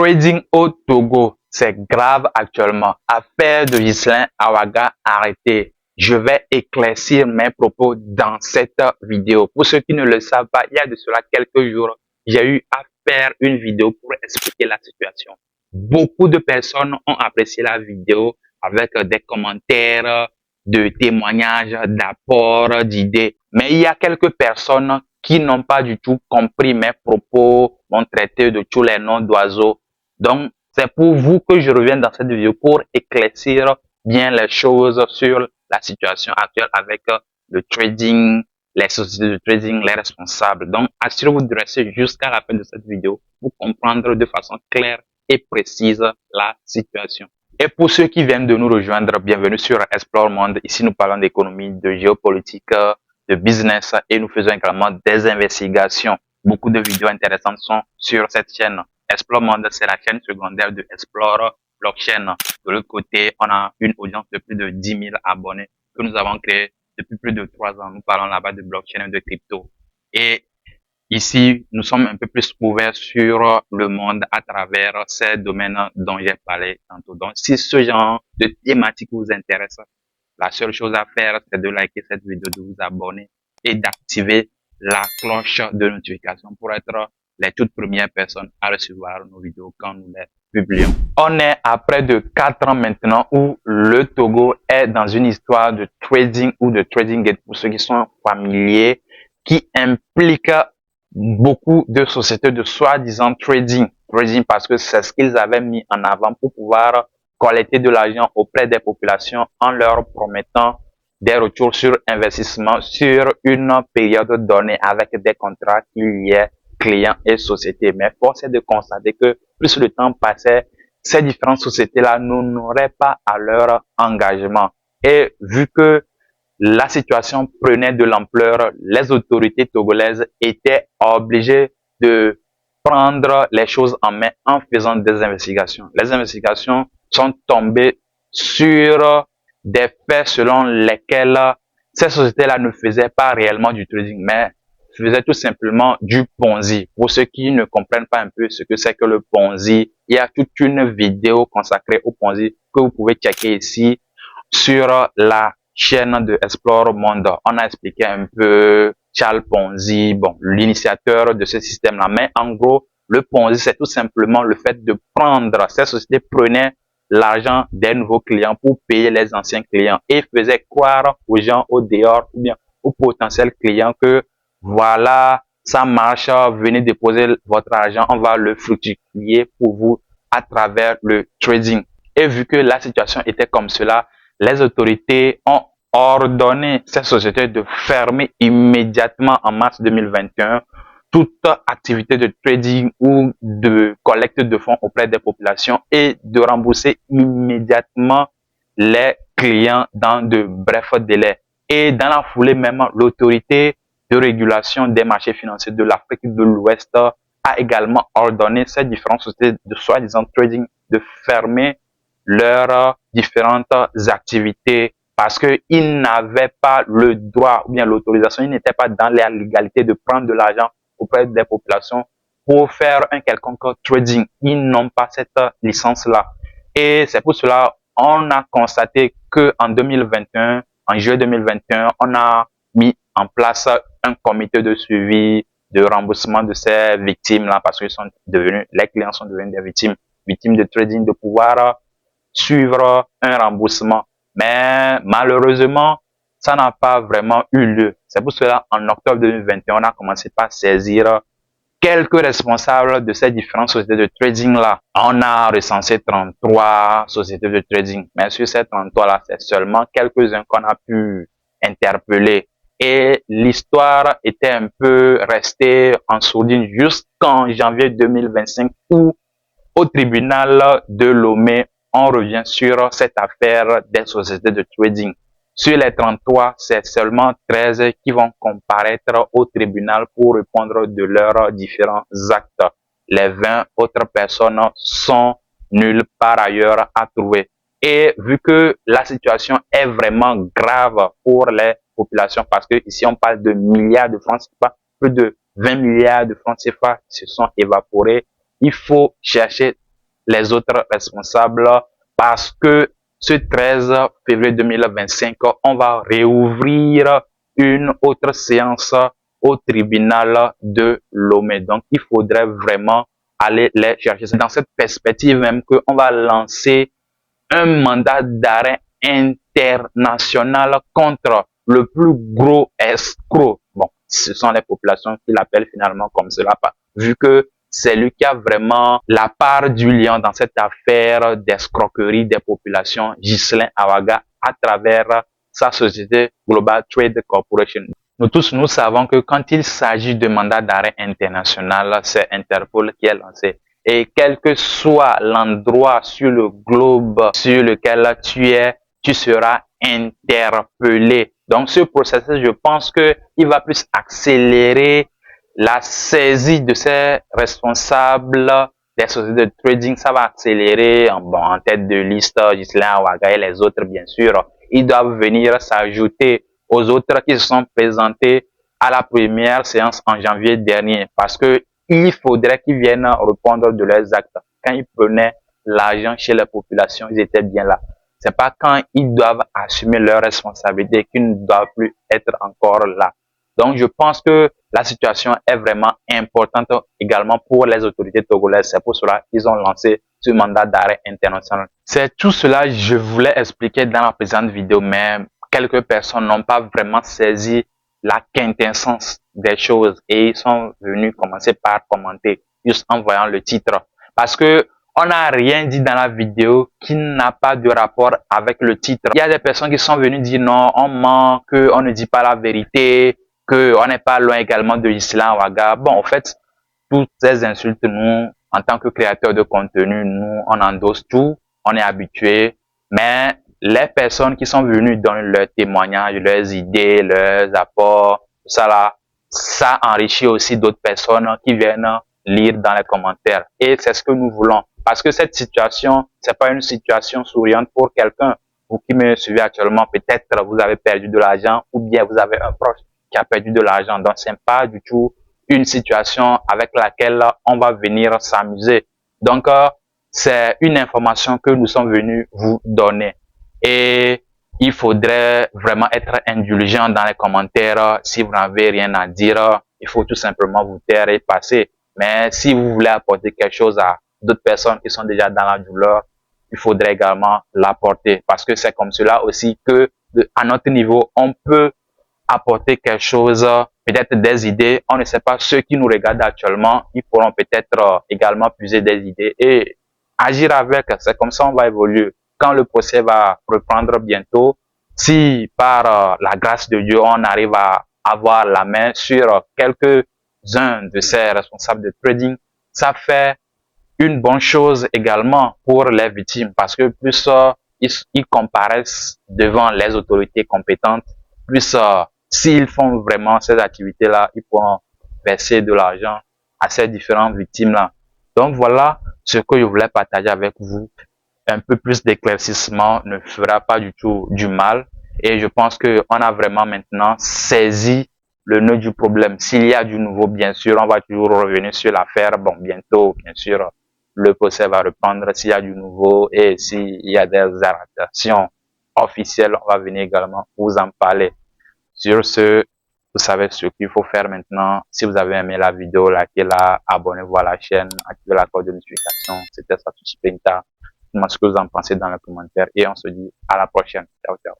Trading au Togo, c'est grave actuellement. Affaire de Ghislain Awaga arrêté. Je vais éclaircir mes propos dans cette vidéo. Pour ceux qui ne le savent pas, il y a de cela quelques jours, j'ai eu à faire une vidéo pour expliquer la situation. Beaucoup de personnes ont apprécié la vidéo avec des commentaires, de témoignages, d'apports, d'idées. Mais il y a quelques personnes qui n'ont pas du tout compris mes propos, m'ont traité de tous les noms d'oiseaux. Donc, c'est pour vous que je reviens dans cette vidéo pour éclaircir bien les choses sur la situation actuelle avec le trading, les sociétés de trading, les responsables. Donc, assurez-vous de rester jusqu'à la fin de cette vidéo pour comprendre de façon claire et précise la situation. Et pour ceux qui viennent de nous rejoindre, bienvenue sur Explore Monde. Ici, nous parlons d'économie, de géopolitique, de business et nous faisons également des investigations. Beaucoup de vidéos intéressantes sont sur cette chaîne. Explore Monde, c'est la chaîne secondaire de Explore Blockchain. De l'autre côté, on a une audience de plus de 10 000 abonnés que nous avons créé depuis plus de 3 ans. Nous parlons là-bas de blockchain et de crypto. Et ici, nous sommes un peu plus ouverts sur le monde à travers ces domaines dont j'ai parlé tantôt. Donc, si ce genre de thématique vous intéresse, la seule chose à faire, c'est de liker cette vidéo, de vous abonner et d'activer la cloche de notification pour être les toutes premières personnes à recevoir nos vidéos quand nous les publions. On est à près de 4 ans maintenant où le Togo est dans une histoire de trading ou de trading gate pour ceux qui sont familiers, qui implique beaucoup de sociétés de soi-disant trading parce que c'est ce qu'ils avaient mis en avant pour pouvoir collecter de l'argent auprès des populations en leur promettant des retours sur investissement sur une période donnée avec des contrats qui liaient clients et sociétés. Mais force est de constater que plus le temps passait, ces différentes sociétés-là n'honoraient pas à leur engagement. Et vu que la situation prenait de l'ampleur, les autorités togolaises étaient obligées de prendre les choses en main en faisant des investigations. Les investigations sont tombées sur des faits selon lesquels ces sociétés-là ne faisaient pas réellement du trading, mais faisaient tout simplement du Ponzi. Pour ceux qui ne comprennent pas un peu ce que c'est que le Ponzi, il y a toute une vidéo consacrée au Ponzi que vous pouvez checker ici sur la chaîne de Explore Monde. On a expliqué un peu Charles Ponzi, bon, l'initiateur de ce système-là. Mais en gros, le Ponzi, c'est tout simplement le fait de prendre, ces sociétés prenaient l'argent des nouveaux clients pour payer les anciens clients et faisaient croire aux gens au dehors ou bien aux potentiels clients que voilà, ça marche, venez déposer votre argent, on va le fructifier pour vous à travers le trading. Et vu que la situation était comme cela, les autorités ont ordonné ces sociétés de fermer immédiatement en mars 2021 toute activité de trading ou de collecte de fonds auprès des populations et de rembourser immédiatement les clients dans de brefs délais. Et dans la foulée même, l'autorité de régulation des marchés financiers de l'Afrique de l'Ouest a également ordonné ces différentes sociétés de soi-disant trading de fermer leurs différentes activités parce qu'ils n'avaient pas le droit ou bien l'autorisation, ils n'étaient pas dans la légalité de prendre de l'argent auprès des populations pour faire un quelconque trading. Ils n'ont pas cette licence-là. Et c'est pour cela on a constaté que en 2021, en juillet 2021, on a mis en place un comité de suivi de remboursement de ces victimes-là parce que les clients sont devenus des victimes de trading, de pouvoir suivre un remboursement. Mais malheureusement, ça n'a pas vraiment eu lieu. C'est pour cela, en octobre 2021, on a commencé par saisir quelques responsables de ces différentes sociétés de trading-là. On a recensé 33 sociétés de trading. Mais sur ces 33-là, c'est seulement quelques-uns qu'on a pu interpeller. Et l'histoire était un peu restée en sourdine jusqu'en janvier 2025 où, au tribunal de Lomé, on revient sur cette affaire des sociétés de trading. Sur les 33, c'est seulement 13 qui vont comparaître au tribunal pour répondre de leurs différents actes. Les 20 autres personnes sont nulles par ailleurs à trouver. Et vu que la situation est vraiment grave pour les populations, parce que ici on parle de milliards de francs CFA, plus de 20 milliards de francs CFA se sont évaporés, il faut chercher les autres responsables parce que ce 13 février 2025, on va réouvrir une autre séance au tribunal de Lomé. Donc, il faudrait vraiment aller les chercher. C'est dans cette perspective même qu'on va lancer un mandat d'arrêt international contre le plus gros escroc. Bon, ce sont les populations qui l'appellent finalement comme cela, vu que c'est lui qui a vraiment la part du lion dans cette affaire d'escroquerie des populations, Ghislain Awaga, à travers sa société Global Trade Corporation. Nous tous, nous savons que quand il s'agit de mandat d'arrêt international, c'est Interpol qui est lancé. Et quel que soit l'endroit sur le globe sur lequel tu es, tu seras interpellé. Donc, ce processus, je pense que il va plus accélérer la saisie de ces responsables des sociétés de trading. Ça va accélérer en tête de liste Ghislain Awaga et les autres, bien sûr. Ils doivent venir s'ajouter aux autres qui se sont présentés à la première séance en janvier dernier parce que il faudrait qu'ils viennent répondre de leurs actes. Quand ils prenaient l'argent chez la population, ils étaient bien là. C'est pas quand ils doivent assumer leurs responsabilités qu'ils ne doivent plus être encore là. Donc, je pense que la situation est vraiment importante également pour les autorités togolaises. C'est pour cela qu'ils ont lancé ce mandat d'arrêt international. C'est tout cela que je voulais expliquer dans la présente vidéo, mais quelques personnes n'ont pas vraiment saisi la quintessence des choses et ils sont venus commencer par commenter juste en voyant le titre. Parce que on n'a rien dit dans la vidéo qui n'a pas de rapport avec le titre. Il y a des personnes qui sont venues dire non, on ment, qu'on ne dit pas la vérité, qu'on n'est pas loin également de Ghislain Awaga. Bon, en fait, toutes ces insultes, nous, en tant que créateurs de contenu, nous, on endosse tout, on est habitué, mais les personnes qui sont venues donner leurs témoignages, leurs idées, leurs apports, tout ça là, ça enrichit aussi d'autres personnes qui viennent lire dans les commentaires. Et c'est ce que nous voulons. Parce que cette situation, c'est pas une situation souriante pour quelqu'un. Vous qui me suivez actuellement, peut-être vous avez perdu de l'argent ou bien vous avez un proche qui a perdu de l'argent. Donc, c'est pas du tout une situation avec laquelle on va venir s'amuser. Donc, c'est une information que nous sommes venus vous donner. Et il faudrait vraiment être indulgent dans les commentaires. Si vous n'avez rien à dire, il faut tout simplement vous taire et passer. Mais si vous voulez apporter quelque chose à d'autres personnes qui sont déjà dans la douleur, il faudrait également l'apporter. Parce que c'est comme cela aussi que, à notre niveau, on peut apporter quelque chose, peut-être des idées. On ne sait pas, ceux qui nous regardent actuellement, ils pourront peut-être également puiser des idées et agir avec. C'est comme ça on va évoluer. Quand le procès va reprendre bientôt, si par la grâce de Dieu, on arrive à avoir la main sur quelques-uns de ces responsables de trading, ça fait une bonne chose également pour les victimes parce que plus ils comparaissent devant les autorités compétentes, plus s'ils font vraiment ces activités-là, ils pourront verser de l'argent à ces différentes victimes-là. Donc voilà ce que je voulais partager avec vous. Un peu plus d'éclaircissement ne fera pas du tout du mal. Et je pense que on a vraiment maintenant saisi le nœud du problème. S'il y a du nouveau, bien sûr, on va toujours revenir sur l'affaire. Bon, bientôt, bien sûr, le procès va reprendre s'il y a du nouveau et s'il y a des arrestations officielles, on va venir également vous en parler. Sur ce, vous savez ce qu'il faut faire maintenant. Si vous avez aimé la vidéo, likez-la, abonnez-vous à la chaîne, activez la cloche de notification. C'était Satoshi Penta. Dites-moi ce que vous en pensez dans les commentaires et on se dit à la prochaine. Ciao, ciao.